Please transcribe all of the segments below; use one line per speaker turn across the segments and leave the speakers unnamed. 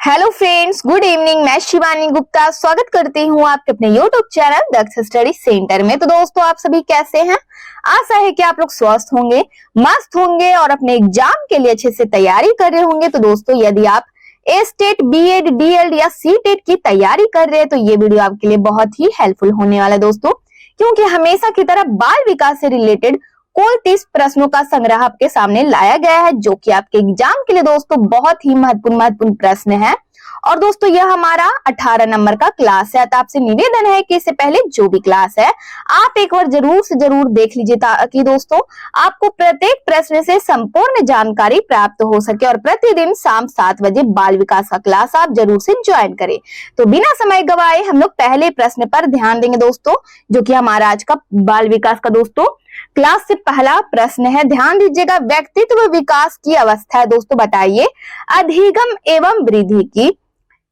Hello friends, good evening. मैं शिवानी गुप्ता स्वागत करती हूँ आपके अपने यूट्यूब चैनल दक्ष स्टडी सेंटर में। तो दोस्तों, आप सभी कैसे हैं? आशा है कि आप लोग स्वस्थ होंगे, मस्त होंगे और अपने एग्जाम के लिए अच्छे से तैयारी कर रहे होंगे। तो दोस्तों, यदि आप ए-स्टेट, बी-एड, डी-एड या सी-टेट की तैयारी कर रहे हैं तो ये वीडियो आपके लिए बहुत ही हेल्पफुल होने वाला है दोस्तों, क्योंकि हमेशा की तरह बाल विकास से रिलेटेड कुल 30 प्रश्नों का संग्रह आपके सामने लाया गया है, जो कि आपके एग्जाम के लिए दोस्तों बहुत ही महत्वपूर्ण प्रश्न है। और दोस्तों, यह हमारा 18 नंबर का क्लास है। तो आपसे निवेदन है कि इससे पहले जो भी क्लास है आप एक बार जरूर से जरूर देख लीजिए, ताकि दोस्तों आपको प्रत्येक प्रश्न से संपूर्ण जानकारी प्राप्त हो सके। और प्रतिदिन शाम 7 बजे बाल विकास का क्लास आप जरूर से ज्वाइन करें। तो बिना समय गवाए हम लोग पहले प्रश्न पर ध्यान देंगे दोस्तों, जो कि हमारा आज का बाल विकास का दोस्तों क्लास से पहला प्रश्न है। ध्यान दीजिएगा, व्यक्तित्व विकास की अवस्था है दोस्तों। बताइए, अधिगम एवं वृद्धि की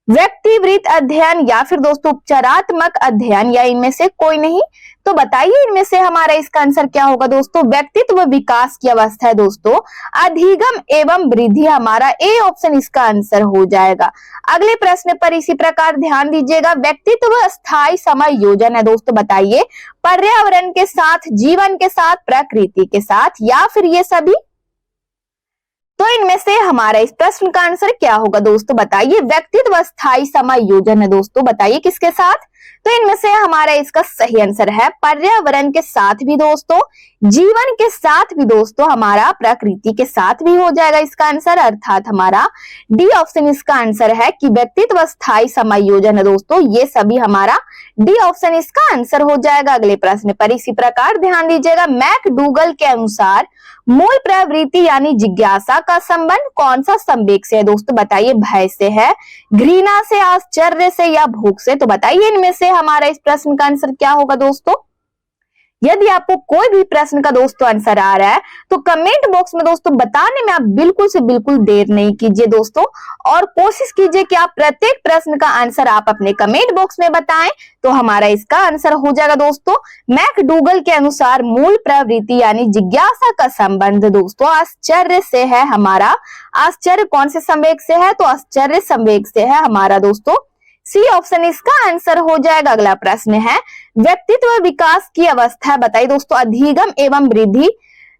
व्यक्तिवृत्त अध्ययन या फिर दोस्तों उपचारात्मक अध्ययन या इनमें से कोई नहीं। तो बताइए इनमें से हमारा इसका आंसर क्या होगा दोस्तों? व्यक्तित्व विकास की अवस्था है दोस्तों अधिगम एवं वृद्धि, हमारा ए ऑप्शन इसका आंसर हो जाएगा। अगले प्रश्न पर इसी प्रकार ध्यान दीजिएगा, व्यक्तित्व स्थायी समायोजन है दोस्तों। बताइए, पर्यावरण के साथ, जीवन के साथ, प्रकृति के साथ या फिर ये सभी। तो इनमें से हमारा इस प्रश्न का आंसर क्या होगा दोस्तों? बताइए, व्यक्तित्व स्थायी समायोजन है दोस्तों। बताइए किसके साथ? तो इनमें से हमारा इसका सही आंसर है पर्यावरण के साथ भी दोस्तों, जीवन के साथ भी दोस्तों, हमारा प्रकृति के साथ भी हो जाएगा इसका आंसर। अर्थात हमारा डी ऑप्शन इसका आंसर है कि व्यक्तित्व स्थायी समायोजन है दोस्तों। ये सभी हमारा डी ऑप्शन इसका आंसर हो जाएगा। अगले प्रश्न पर इसी प्रकार ध्यान दीजिएगा, मैकडूगल के अनुसार मूल प्रवृत्ति यानी जिज्ञासा का संबंध कौन सा संवेग से है दोस्तों? बताइए, भय से है, घृणा से, आश्चर्य से या भूख से। तो बताइए इनमें से हमारा इस प्रश्न का आंसर क्या होगा दोस्तों? यदि आपको कोई भी प्रश्न का दोस्तों आंसर आ रहा है तो कमेंट बॉक्स में दोस्तों बताने में आप बिल्कुल से बिल्कुल देर नहीं कीजिए दोस्तों, और कोशिश कीजिए कि आप प्रत्येक प्रश्न का आंसर आप अपने कमेंट बॉक्स में बताएं। तो हमारा इसका आंसर हो जाएगा दोस्तों, मैकडूगल के अनुसार मूल प्रवृत्ति यानी जिज्ञासा का संबंध दोस्तों आश्चर्य से है। हमारा आश्चर्य कौन से संवेग से है? तो आश्चर्य संवेग से है हमारा दोस्तों सी ऑप्शन इसका आंसर हो जाएगा। अगला प्रश्न है, व्यक्तित्व विकास की अवस्था। बताइए दोस्तों, अधिगम एवं वृद्धि,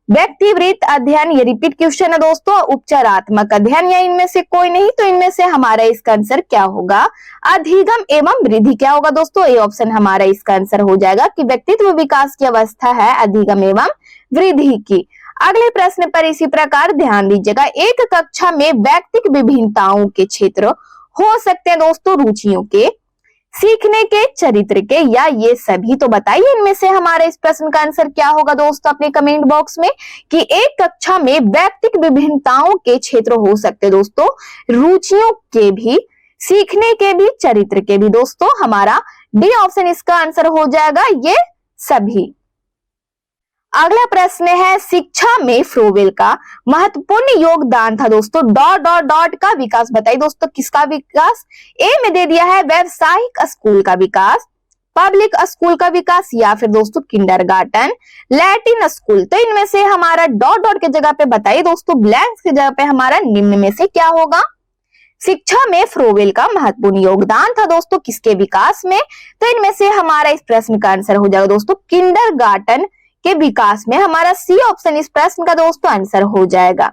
व्यक्तिवृत्त अध्ययन, ये रिपीट क्वेश्चन है दोस्तों, उपचारात्मक अध्ययन या इनमें से कोई नहीं। तो इनमें से हमारा इसका आंसर क्या होगा? अधिगम एवं वृद्धि क्या होगा दोस्तों? ए ऑप्शन हमारा इसका आंसर हो जाएगा कि व्यक्तित्व विकास की अवस्था है अधिगम एवं वृद्धि की। अगले प्रश्न पर इसी प्रकार ध्यान दीजिएगा, एक कक्षा में व्यक्तिगत विभिन्नताओं के क्षेत्र हो सकते हैं दोस्तों रुचियों के, सीखने के, चरित्र के या ये सभी। तो बताइए इनमें से हमारे इस प्रश्न का आंसर क्या होगा दोस्तों अपने कमेंट बॉक्स में, कि एक कक्षा में व्यक्तिगत विभिन्नताओं के क्षेत्र हो सकते हैं दोस्तों रुचियों के भी, सीखने के भी, चरित्र के भी। दोस्तों हमारा डी ऑप्शन इसका आंसर हो जाएगा ये सभी। अगला प्रश्न है, शिक्षा में फ्रोवेल का महत्वपूर्ण योगदान था दोस्तों डॉट डॉट डॉट का विकास। बताइए दोस्तों किसका विकास? ए में दे दिया है व्यावसायिक स्कूल का विकास, पब्लिक स्कूल का विकास या फिर दोस्तों किंडरगार्टन, लैटिन स्कूल। तो इनमें से हमारा डॉट डॉट के जगह पे बताइए दोस्तों, ब्लैंक्स की जगह पे हमारा निम्न में से क्या होगा? शिक्षा में फ्रोवेल का महत्वपूर्ण योगदान था दोस्तों किसके विकास में? तो इनमें से हमारा इस प्रश्न का आंसर हो जाएगा दोस्तों किंडरगार्टन के विकास में। हमारा सी ऑप्शन इस प्रश्न का दोस्तों आंसर हो जाएगा।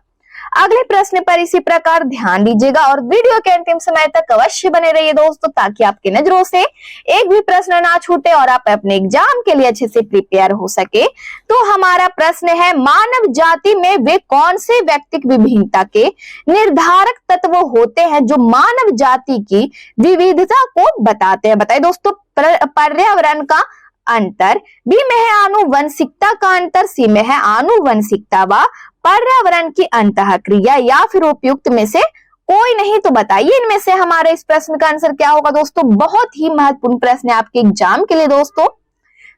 अगले प्रश्न पर इसी प्रकार ध्यान दीजिएगा और वीडियो के अंतिम समय तक अवश्य बने रहिए दोस्तों, ताकि आपकी नजरों से एक भी प्रश्न ना छूटे और आप अपने एग्जाम के लिए अच्छे से प्रिपेयर हो सके। तो हमारा प्रश्न है, मानव जाति में वे कौन से व्यक्तिगत विभिन्नता के निर्धारक तत्व होते हैं जो मानव जाति की विविधता को बताते हैं? बताइए दोस्तों, पर्यावरण का अंतर, बी में है आनुवंशिकता का अंतर, सी में है आनुवंशिकता व पर्यावरण की अंतःक्रिया या फिर उपयुक्त में से कोई नहीं। तो बताइए इनमें से हमारे इस प्रश्न का आंसर क्या होगा दोस्तों? बहुत ही महत्वपूर्ण प्रश्न है आपके एग्जाम के लिए दोस्तों।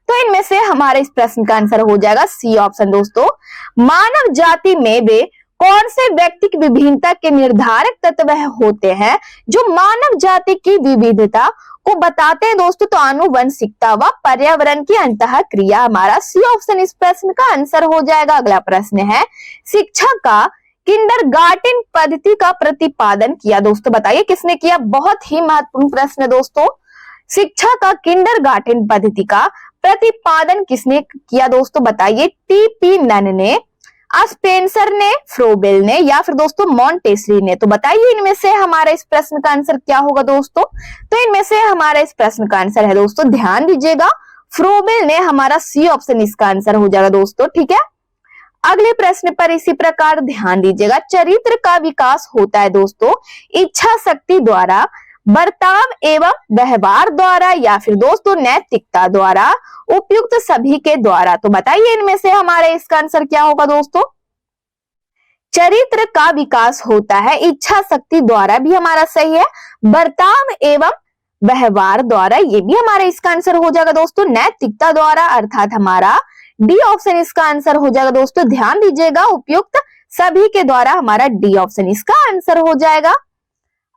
तो इनमें से हमारे इस प्रश्न का आंसर हो जाएगा सी ऑप्शन दोस्तों, मानव जाति में वे कौन से व्यक्तिगत विभिन्नता के निर्धारक तत्व होते हैं जो मानव जाति की विविधता को बताते हैं दोस्तों? तो आनुवंशिकता व पर्यावरण की अंतःक्रिया, हमारा सी ऑप्शन इस प्रश्न का आंसर हो जाएगा। अगला प्रश्न है, शिक्षा का किंडरगार्टन पद्धति का प्रतिपादन किया? दोस्तों बताइए किसने किया? बहुत ही महत्वपूर्ण प्रश्न है दोस्तों। शिक्षा का किंडरगार्टन पद्धति का प्रतिपादन किसने किया? दोस्तों बताइए। टीपी नन ने, स्पेंसर ने, फ्रोबेल ने, या फिर दोस्तों मॉन्टेसरी ने? तो बताइए इनमें से हमारा इस प्रश्न का आंसर क्या होगा दोस्तों? तो इनमें से हमारा इस प्रश्न का आंसर है दोस्तों, ध्यान दीजिएगा, फ्रोबेल ने। हमारा सी ऑप्शन इसका आंसर हो जाएगा दोस्तों। ठीक है, अगले प्रश्न पर इसी प्रकार ध्यान दीजिएगा। चरित्र का विकास होता है दोस्तों इच्छा शक्ति द्वारा, बर्ताव एवं व्यवहार द्वारा, या फिर दोस्तों नैतिकता द्वारा, उपयुक्त सभी के द्वारा? तो बताइए इनमें से हमारा इसका आंसर क्या होगा दोस्तों? चरित्र का विकास होता है इच्छा शक्ति द्वारा भी हमारा सही है, बर्ताव एवं व्यवहार द्वारा ये भी हमारा इसका आंसर हो जाएगा दोस्तों, नैतिकता द्वारा अर्थात हमारा डी ऑप्शन इसका आंसर हो जाएगा दोस्तों। ध्यान दीजिएगा, उपयुक्त सभी के द्वारा हमारा डी ऑप्शन इसका आंसर हो जाएगा।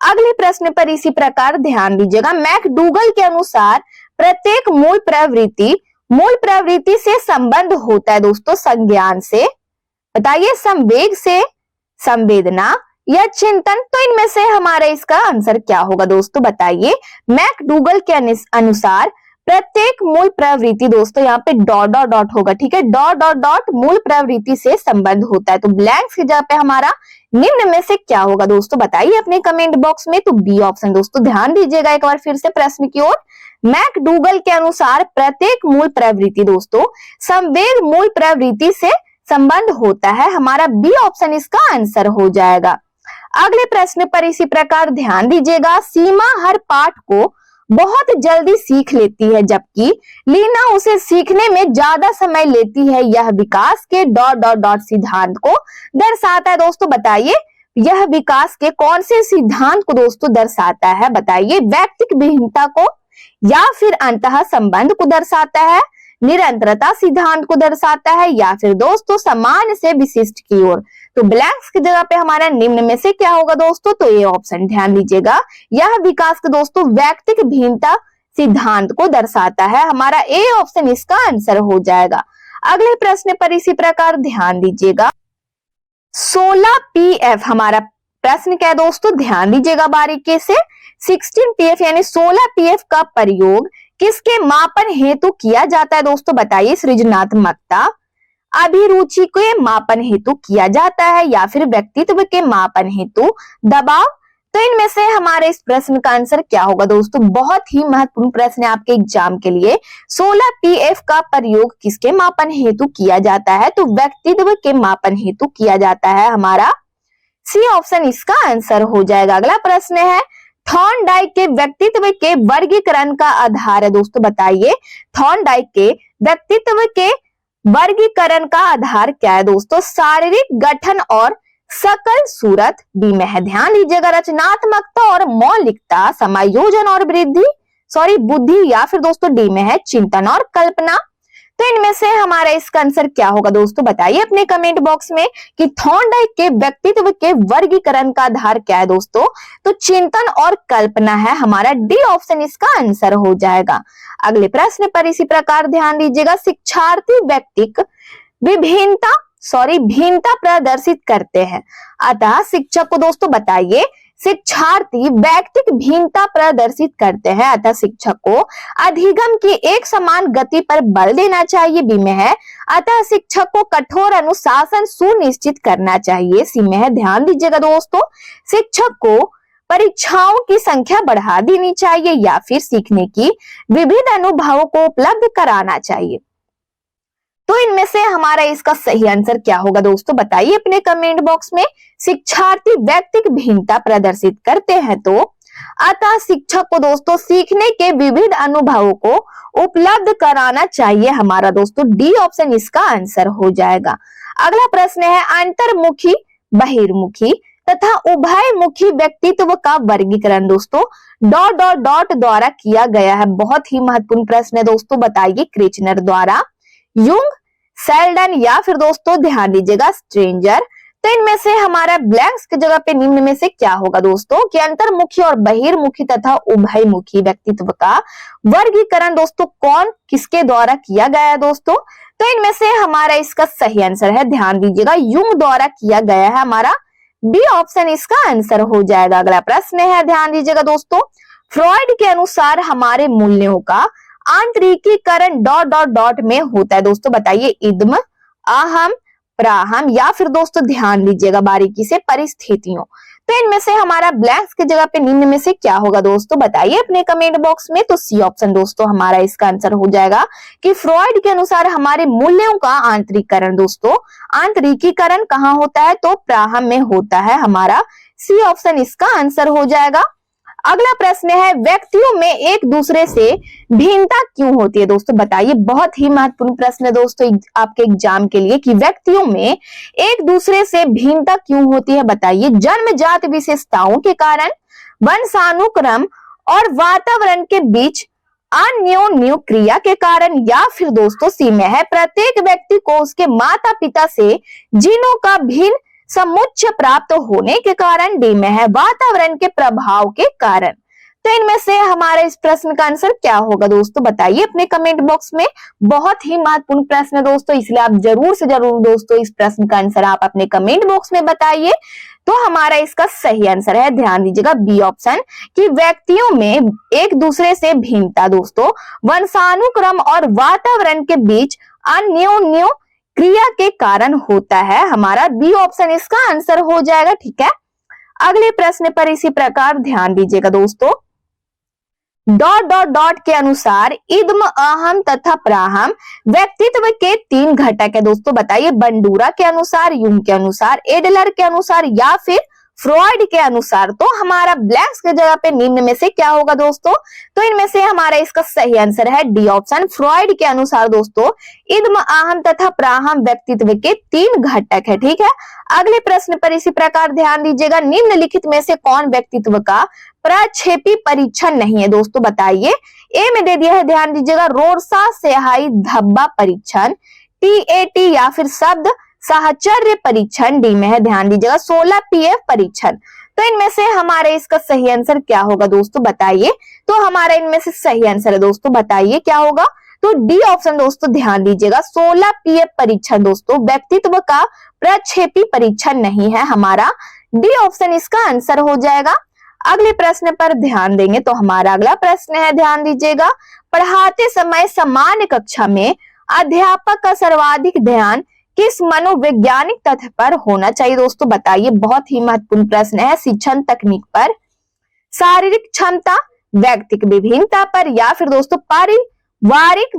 अगले प्रश्न पर इसी प्रकार ध्यान दीजिएगा। मैकडूगल के अनुसार प्रत्येक मूल प्रवृत्ति से संबंध होता है दोस्तों संज्ञान से। बताइए, संवेग से, संवेदना या चिंतन? तो इनमें से हमारा इसका आंसर क्या होगा दोस्तों? बताइए। मैकडूगल के अनुसार प्रत्येक मूल प्रवृत्ति, दोस्तों यहाँ पे डॉट डॉट डॉट होगा, ठीक है, डॉट डॉट डॉट मूल प्रवृत्ति से संबंध होता है। तो ब्लैंक्स की जगह पे हमारा निम्न में से क्या होगा दोस्तों? बताइए अपने कमेंट बॉक्स में। तो बी ऑप्शन दोस्तों। ध्यान दीजिएगा एक बार फिर से प्रश्न की ओर। मैकडूगल के अनुसार प्रत्येक मूल प्रवृत्ति दोस्तों संवेग मूल प्रवृत्ति से संबंध होता है, हमारा बी ऑप्शन इसका आंसर हो जाएगा। अगले प्रश्न पर इसी प्रकार ध्यान दीजिएगा। सीमा हर पाठ को बहुत जल्दी सीख लेती है जबकि लीना उसे सीखने में ज्यादा समय लेती है, यह विकास के डॉट डॉट डॉट सिद्धांत को दर्शाता है। दोस्तों बताइए यह विकास के कौन से सिद्धांत को दोस्तों दर्शाता है? बताइए, व्यक्तिक भिन्नता को, या फिर अंतः संबंध को दर्शाता है, निरंतरता सिद्धांत को दर्शाता है, या फिर दोस्तों समान से विशिष्ट की ओर? तो ब्लैंक्स की जगह पे हमारा निम्न में से क्या होगा दोस्तों? तो ये ऑप्शन। ध्यान दीजिएगा, यह विकास के दोस्तों व्यक्तिक भिन्नता सिद्धांत को दर्शाता है, हमारा ए ऑप्शन इसका आंसर हो जाएगा। अगले प्रश्न पर इसी प्रकार ध्यान दीजिएगा। 16 पीएफ हमारा प्रश्न क्या है दोस्तों? ध्यान दीजिएगा बारीकी से। 16 पीएफ यानी 16 पीएफ का प्रयोग किसके मापन हेतु किया जाता है दोस्तों? बताइए। सृजनात्मकता, अभिरुचि के मापन हेतु किया जाता है, या फिर व्यक्तित्व के मापन हेतु, दबाव? तो इनमें से हमारे इस प्रश्न का आंसर क्या होगा दोस्तों? बहुत ही महत्वपूर्ण प्रश्न है आपके एग्जाम के लिए। 16 पीएफ का प्रयोग किसके मापन हेतु किया जाता है? तो व्यक्तित्व के मापन हेतु किया जाता है, हमारा सी ऑप्शन इसका आंसर हो जाएगा। अगला प्रश्न है, थॉर्नडाइक के व्यक्तित्व के वर्गीकरण का आधार है दोस्तों। बताइए, थॉर्नडाइक के व्यक्तित्व के वर्गीकरण का आधार क्या है दोस्तों? शारीरिक गठन और सकल सूरत बी में है। ध्यान दीजिएगा, रचनात्मकता और मौलिकता, समायोजन और बुद्धि, या फिर दोस्तों डी में है चिंतन और कल्पना। तो इनमें से हमारा इसका आंसर क्या होगा दोस्तों? बताइए अपने कमेंट बॉक्स में कि थॉर्नडाइक के व्यक्तित्व के वर्गीकरण का आधार क्या है दोस्तों? तो चिंतन और कल्पना है, हमारा डी ऑप्शन इसका आंसर हो जाएगा। अगले प्रश्न पर इसी प्रकार ध्यान दीजिएगा। शिक्षार्थी व्यक्तिक भिन्नता प्रदर्शित करते हैं, अतः शिक्षक को दोस्तों बताइए, शिक्षार्थी व्यक्तिक भिन्नता प्रदर्शित करते हैं, अतः शिक्षक को अधिगम की एक समान गति पर बल देना चाहिए, बी में है, अतः शिक्षक को कठोर अनुशासन सुनिश्चित करना चाहिए, सी में है। ध्यान दीजिएगा दोस्तों, शिक्षक को परीक्षाओं की संख्या बढ़ा देनी चाहिए, या फिर सीखने की विविध अनुभवों को उपलब्ध कराना चाहिए। तो इनमें से हमारा इसका सही आंसर क्या होगा दोस्तों? बताइए अपने कमेंट बॉक्स में। शिक्षार्थी व्यक्तिक भिन्नता प्रदर्शित करते हैं, तो अतः शिक्षक को दोस्तों सीखने के विविध अनुभवों को उपलब्ध कराना चाहिए, हमारा दोस्तों डी ऑप्शन इसका आंसर हो जाएगा। अगला प्रश्न है, अंतर्मुखी, बहिर्मुखी तथा उभयमुखी व्यक्तित्व का वर्गीकरण दोस्तों डॉट डॉट डॉट द्वारा किया गया है। बहुत ही महत्वपूर्ण प्रश्न है दोस्तों। बताइए, क्रिचनर द्वारा, युंग, सेल्डन, या फिर दोस्तों ध्यान दीजिएगा स्ट्रेंजर। तो इनमें से हमारा ब्लैंक्स की जगह पे निम्न में से क्या होगा दोस्तों कि अंतर्मुखी और बहिर्मुखी तथा उभयमुखी व्यक्तित्व का वर्गीकरण दोस्तों कौन किसके द्वारा किया गया है दोस्तों। तो इनमें से हमारा इसका सही आंसर है, ध्यान दीजिएगा, युंग द्वारा किया गया है। हमारा बी ऑप्शन इसका आंसर हो जाएगा। अगला प्रश्न है, ध्यान दीजिएगा दोस्तों, फ्रॉइड के अनुसार हमारे मूल्यों का आंतरिकीकरण डॉट डॉट डॉट में होता है दोस्तों। बताइए, इद्म, अहम, प्राहम या फिर दोस्तों ध्यान दीजिएगा बारीकी से परिस्थितियों। तो इनमें से हमारा ब्लैंक्स की जगह पे निम्न में से क्या होगा दोस्तों, बताइए अपने कमेंट बॉक्स में। तो सी ऑप्शन दोस्तों हमारा इसका आंसर हो जाएगा कि फ्रॉइड के अनुसार हमारे मूल्यों का आंतरिकीकरण दोस्तों, आंतरिकीकरण कहाँ होता है तो प्राहम में होता है। हमारा सी ऑप्शन इसका आंसर हो जाएगा। अगला प्रश्न है, व्यक्तियों में एक दूसरे से भिन्नता क्यों होती है दोस्तों। बताइए, बहुत ही महत्वपूर्ण प्रश्न है दोस्तों आपके एग्जाम के लिए कि व्यक्तियों में एक दूसरे से भिन्नता क्यों होती है। बताइए, जन्मजात विशेषताओं के कारण, वंशानुक्रम और वातावरण के बीच अन्योन्य क्रिया के कारण, या फिर दोस्तों सी में है प्रत्येक व्यक्ति को उसके माता पिता से जीनों का भिन्न समुच्चय प्राप्त होने के कारण, डी में है वातावरण के प्रभाव के कारण। तो इनमें से हमारे इस प्रश्न का आंसर क्या होगा दोस्तों, बताइए अपने कमेंट बॉक्स में। बहुत ही महत्वपूर्ण प्रश्न है दोस्तों, इसलिए आप जरूर से जरूर दोस्तों इस प्रश्न का आंसर आप अपने कमेंट बॉक्स में बताइए। तो हमारा इसका सही आंसर है, ध्यान दीजिएगा, बी ऑप्शन कि व्यक्तियों में एक दूसरे से भिन्नता दोस्तों वंशानुक्रम और वातावरण के बीच अन्योन्य क्रिया के कारण होता है। हमारा बी ऑप्शन इसका आंसर हो जाएगा। ठीक है, अगले प्रश्न पर इसी प्रकार ध्यान दीजिएगा दोस्तों, डॉट डॉट डॉट के अनुसार इद्म, अहम तथा प्राहम व्यक्तित्व के 3 घटक है दोस्तों। बताइए, बंडूरा के अनुसार, युंग के अनुसार, एडलर के अनुसार या फिर फ्रॉइड के अनुसार। तो हमारा ब्लैंक्स की जगह पे निम्न में से क्या होगा दोस्तों, तो इनमें से हमारा इसका सही आंसर है डी ऑप्शन, फ्रॉइड के अनुसार दोस्तों इद्म, अहम तथा प्राहम व्यक्तित्व के 3 घटक है। ठीक है, अगले प्रश्न पर इसी प्रकार ध्यान दीजिएगा, निम्नलिखित में से कौन व्यक्तित्व का प्रक्षेपी परीक्षण नहीं है दोस्तों। बताइए, ए में दे दिया है, ध्यान दीजिएगा, रोरसा-सेहाई धब्बा परीक्षण, TAT या फिर शब्द साहचर्य परीक्षण, डी में है, ध्यान दीजिएगा 16 PF परीक्षण। तो इनमें से हमारे इसका सही आंसर क्या होगा दोस्तों, बताइए। तो हमारा इनमें से सही आंसर है दोस्तों, बताइए क्या होगा, तो डी ऑप्शन दोस्तों ध्यान दीजिएगा 16 PF परीक्षण दोस्तों व्यक्तित्व का प्रक्षेपी परीक्षण नहीं है। हमारा डी ऑप्शन इसका आंसर हो जाएगा। अगले प्रश्न पर ध्यान देंगे तो हमारा अगला प्रश्न है, ध्यान दीजिएगा, पढ़ाते समय सामान्य कक्षा में अध्यापक का सर्वाधिक ध्यान किस मनोवैज्ञानिक तथ्य पर होना चाहिए दोस्तों। बताइए, बहुत ही महत्वपूर्ण प्रश्न है, शिक्षण तकनीक पर, शारीरिक क्षमता, व्यक्तिक विभिन्नता पर या फिर दोस्तों पारिवारिक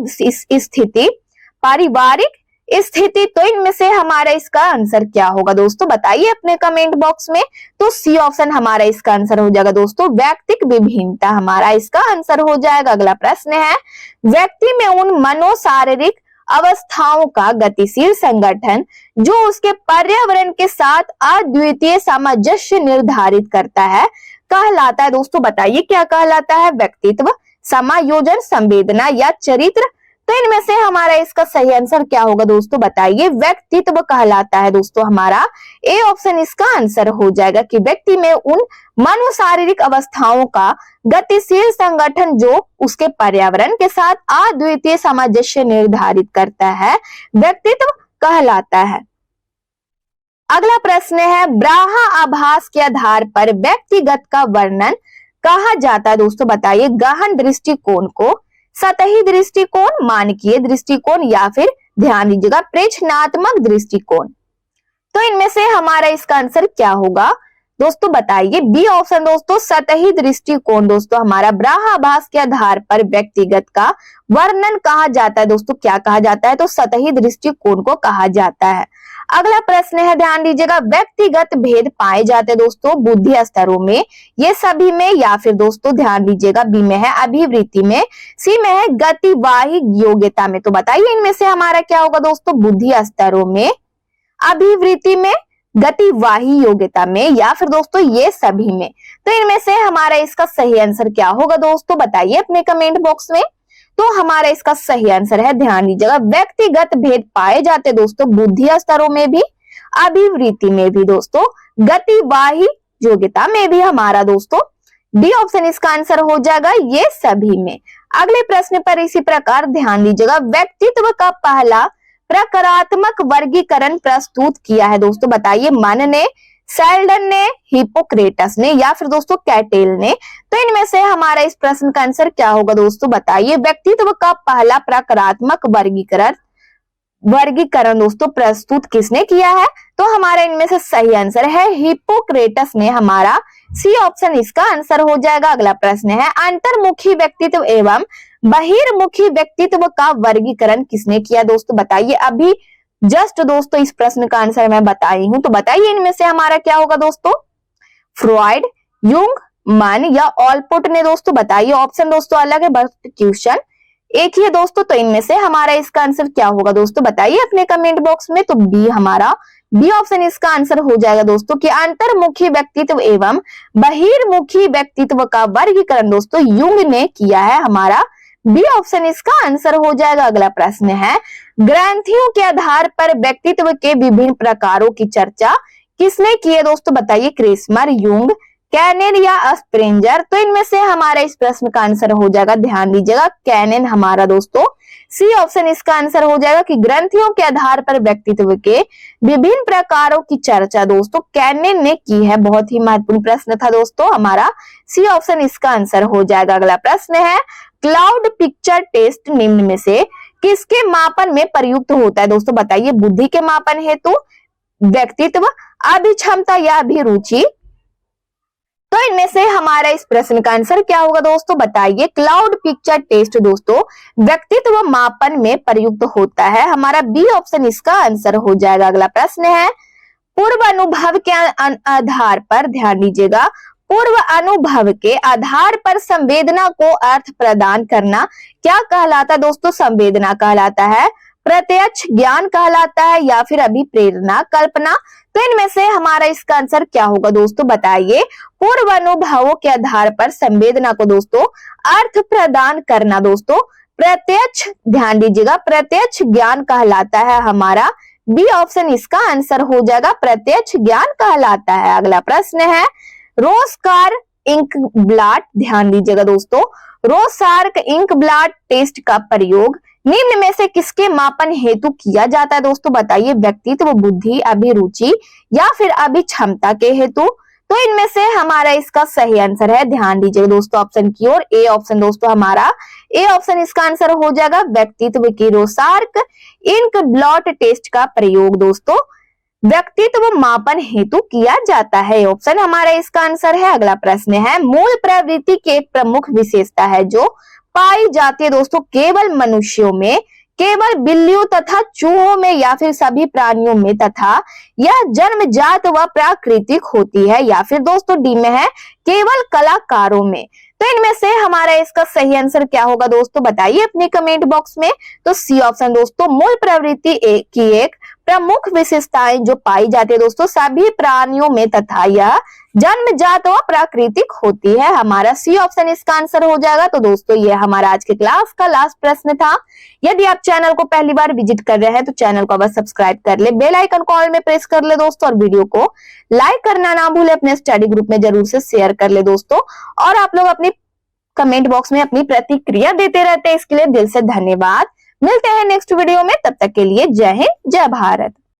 स्थिति। तो इनमें से हमारा इसका आंसर क्या होगा दोस्तों, बताइए अपने कमेंट बॉक्स में। तो सी ऑप्शन हमारा इसका आंसर हो जाएगा दोस्तों, व्यक्तिक विभिन्नता हमारा इसका आंसर हो जाएगा। अगला प्रश्न है, व्यक्ति में उन मनोशारीरिक अवस्थाओं का गतिशील संगठन जो उसके पर्यावरण के साथ अद्वितीय सामंजस्य निर्धारित करता है कहलाता है दोस्तों। बताइए क्या कहलाता है, व्यक्तित्व, समायोजन, संवेदना या चरित्र। तो इनमें से हमारा इसका सही आंसर क्या होगा दोस्तों, बताइए, व्यक्तित्व कहलाता है दोस्तों। हमारा ए ऑप्शन इसका आंसर हो जाएगा कि व्यक्ति में उन मनोशारीरिक अवस्थाओं का गतिशील संगठन जो उसके पर्यावरण के साथ अद्वितीय सामंजस्य निर्धारित करता है व्यक्तित्व कहलाता है। अगला प्रश्न है, ब्राहा आभास के आधार पर व्यक्तिगत का वर्णन कहा जाता है दोस्तों। बताइए, गहन दृष्टिकोण को, सतही दृष्टिकोण, मानकीय दृष्टिकोण या फिर ध्यान दीजिएगा प्रेक्षणात्मक दृष्टिकोण। तो इनमें से हमारा इसका आंसर क्या होगा दोस्तों, बताइए। बी ऑप्शन दोस्तों, सतही दृष्टिकोण दोस्तों हमारा ब्राहाभास के आधार पर व्यक्तिगत का वर्णन कहा जाता है दोस्तों। क्या कहा जाता है, तो सतही दृष्टिकोण को कहा जाता है। अगला प्रश्न है, ध्यान दीजिएगा, व्यक्तिगत भेद पाए जाते हैं दोस्तों बुद्धि स्तरों में, ये सभी में या फिर दोस्तों ध्यान दीजिएगा बी में है अभिवृत्ति में, सी में है गतिवाही योग्यता में। तो बताइए इनमें से हमारा क्या होगा दोस्तों, बुद्धि स्तरों में, अभिवृत्ति में, गतिवाही योग्यता में या फिर दोस्तों ये सभी में। तो इनमें से हमारा इसका सही आंसर क्या होगा दोस्तों, बताइए अपने कमेंट बॉक्स में। तो हमारा इसका सही आंसर है, ध्यान दीजिएगा, व्यक्तिगत भेद पाए जाते दोस्तों बुद्धि स्तरों में भी, अभिवृत्ति में भी दोस्तों, गतिवाही योग्यता में भी हमारा दोस्तों डी ऑप्शन इसका आंसर हो जाएगा, ये सभी में। अगले प्रश्न पर इसी प्रकार ध्यान दीजिएगा, व्यक्तित्व का पहला प्रकारात्मक वर्गीकरण प्रस्तुत किया है दोस्तों, बताइए मन ने, सेल्डन ने, हिपोक्रेटस ने या फिर दोस्तों कैटेल ने। तो इनमें से हमारा इस प्रश्न का आंसर क्या होगा दोस्तों, बताइए। व्यक्तित्व का पहला प्रकारात्मक वर्गीकरण दोस्तों प्रस्तुत किसने किया है, तो हमारा इनमें से सही आंसर है हिपोक्रेटस ने, हमारा सी ऑप्शन इसका आंसर हो जाएगा। अगला प्रश्न है, अंतर्मुखी व्यक्तित्व एवं बहिर्मुखी व्यक्तित्व का वर्गीकरण किसने किया दोस्तों, बताइए। अभी जस्ट दोस्तों इस प्रश्न का आंसर मैं बताई हूं, तो बताइए इनमें से हमारा क्या होगा दोस्तों, फ्रॉइड, युंग, मन या ऑलपोर्ट ने दोस्तों, बताइए। ऑप्शन दोस्तों अलग है बट क्वेश्चन एक ही है दोस्तों, तो इनमें से हमारा इसका आंसर क्या होगा दोस्तों, बताइए अपने कमेंट बॉक्स में। तो बी, हमारा बी ऑप्शन इसका आंसर हो जाएगा दोस्तों कि अंतर्मुखी व्यक्तित्व एवं बहिर्मुखी व्यक्तित्व का वर्गीकरण दोस्तों युंग ने किया है, हमारा बी ऑप्शन इसका आंसर हो जाएगा। अगला प्रश्न है, ग्रंथियों के आधार पर व्यक्तित्व के विभिन्न प्रकारों की चर्चा किसने की है दोस्तों, बताइए। क्रेसमर, युंग, कैनेन या स्प्रेंजर। तो इनमें से हमारा इस प्रश्न का आंसर हो जाएगा, ध्यान दीजिएगा, कैनेन, हमारा दोस्तों सी ऑप्शन इसका आंसर हो जाएगा कि ग्रंथियों के आधार पर व्यक्तित्व के विभिन्न प्रकारों की चर्चा दोस्तों कैनेन ने की है। बहुत ही महत्वपूर्ण प्रश्न था दोस्तों, हमारा सी ऑप्शन इसका आंसर हो जाएगा। अगला प्रश्न है, क्लाउड पिक्चर टेस्ट निम्न में से किसके मापन में प्रयुक्त होता है दोस्तों, बताइए। बुद्धि के मापन हेतु, व्यक्तित्व, अभिक्षमता या अभिरुचि। तो इनमें से हमारा इस प्रश्न का आंसर क्या होगा दोस्तों, बताइए। क्लाउड पिक्चर टेस्ट दोस्तों व्यक्तित्व मापन में प्रयुक्त होता है, हमारा बी ऑप्शन इसका आंसर हो जाएगा। अगला प्रश्न है, पूर्व अनुभव के आधार पर, ध्यान दीजिएगा, पूर्व अनुभव के आधार पर संवेदना को अर्थ प्रदान करना क्या कहलाता है दोस्तों, संवेदना कहलाता है, प्रत्यक्ष ज्ञान कहलाता है या फिर अभिप्रेरणा, कल्पना। तो इनमें से हमारा इसका आंसर क्या होगा दोस्तों, बताइए। पूर्व अनुभवों के आधार पर संवेदना को दोस्तों अर्थ प्रदान करना दोस्तों प्रत्यक्ष, ध्यान दीजिएगा, प्रत्यक्ष ज्ञान कहलाता है, हमारा बी ऑप्शन इसका आंसर हो जाएगा, प्रत्यक्ष ज्ञान कहलाता है। अगला प्रश्न है, रोजकार इंक ब्लॉट, ध्यान दीजिएगा दोस्तों, रोसार्क इंक ब्लॉट टेस्ट का प्रयोग निम्न में से किसके मापन हेतु किया जाता है दोस्तों, बताइए। व्यक्तित्व, बुद्धि, अभिरुचि या फिर अभिक्षमता के हेतु। तो इनमें से हमारा इसका सही आंसर है, ध्यान दीजिएगा दोस्तों ऑप्शन की ओर, ए ऑप्शन दोस्तों, हमारा ए ऑप्शन इसका आंसर हो जाएगा। व्यक्तित्व की रोसार्क इंक ब्लॉट टेस्ट का प्रयोग दोस्तों व्यक्तित्व मापन हेतु किया जाता है, ऑप्शन हमारा इसका आंसर है। अगला प्रश्न है, मूल प्रवृत्ति की एक प्रमुख विशेषता है जो पाई जाती है दोस्तों केवल मनुष्यों में, केवल बिल्लियों तथा चूहों में या फिर सभी प्राणियों में, तथा यह जन्मजात व प्राकृतिक होती है, या फिर दोस्तों डी में है केवल कलाकारों में। तो इनमें से हमारा इसका सही आंसर क्या होगा दोस्तों, बताइए अपने कमेंट बॉक्स में। तो सी ऑप्शन दोस्तों, मूल प्रवृत्ति की एक प्रमुख विशेषताएं जो पाई जाती है दोस्तों सभी प्राणियों में तथा यह जन्मजात व प्राकृतिक होती है, हमारा सी ऑप्शन इसका आंसर हो जाएगा। तो दोस्तों ये हमारा आज के क्लास का लास्ट प्रश्न था। यदि आप चैनल को पहली बार विजिट कर रहे हैं तो चैनल को बस सब्सक्राइब कर ले, बेल आइकन को ऑल में प्रेस कर ले दोस्तों, और वीडियो को लाइक करना ना भूले, अपने स्टडी ग्रुप में जरूर से शेयर कर ले दोस्तों। और आप लोग अपनी कमेंट बॉक्स में अपनी प्रतिक्रिया देते रहते हैं, इसके लिए दिल से धन्यवाद। मिलते हैं नेक्स्ट वीडियो में, तब तक के लिए जय हिंद, जय भारत।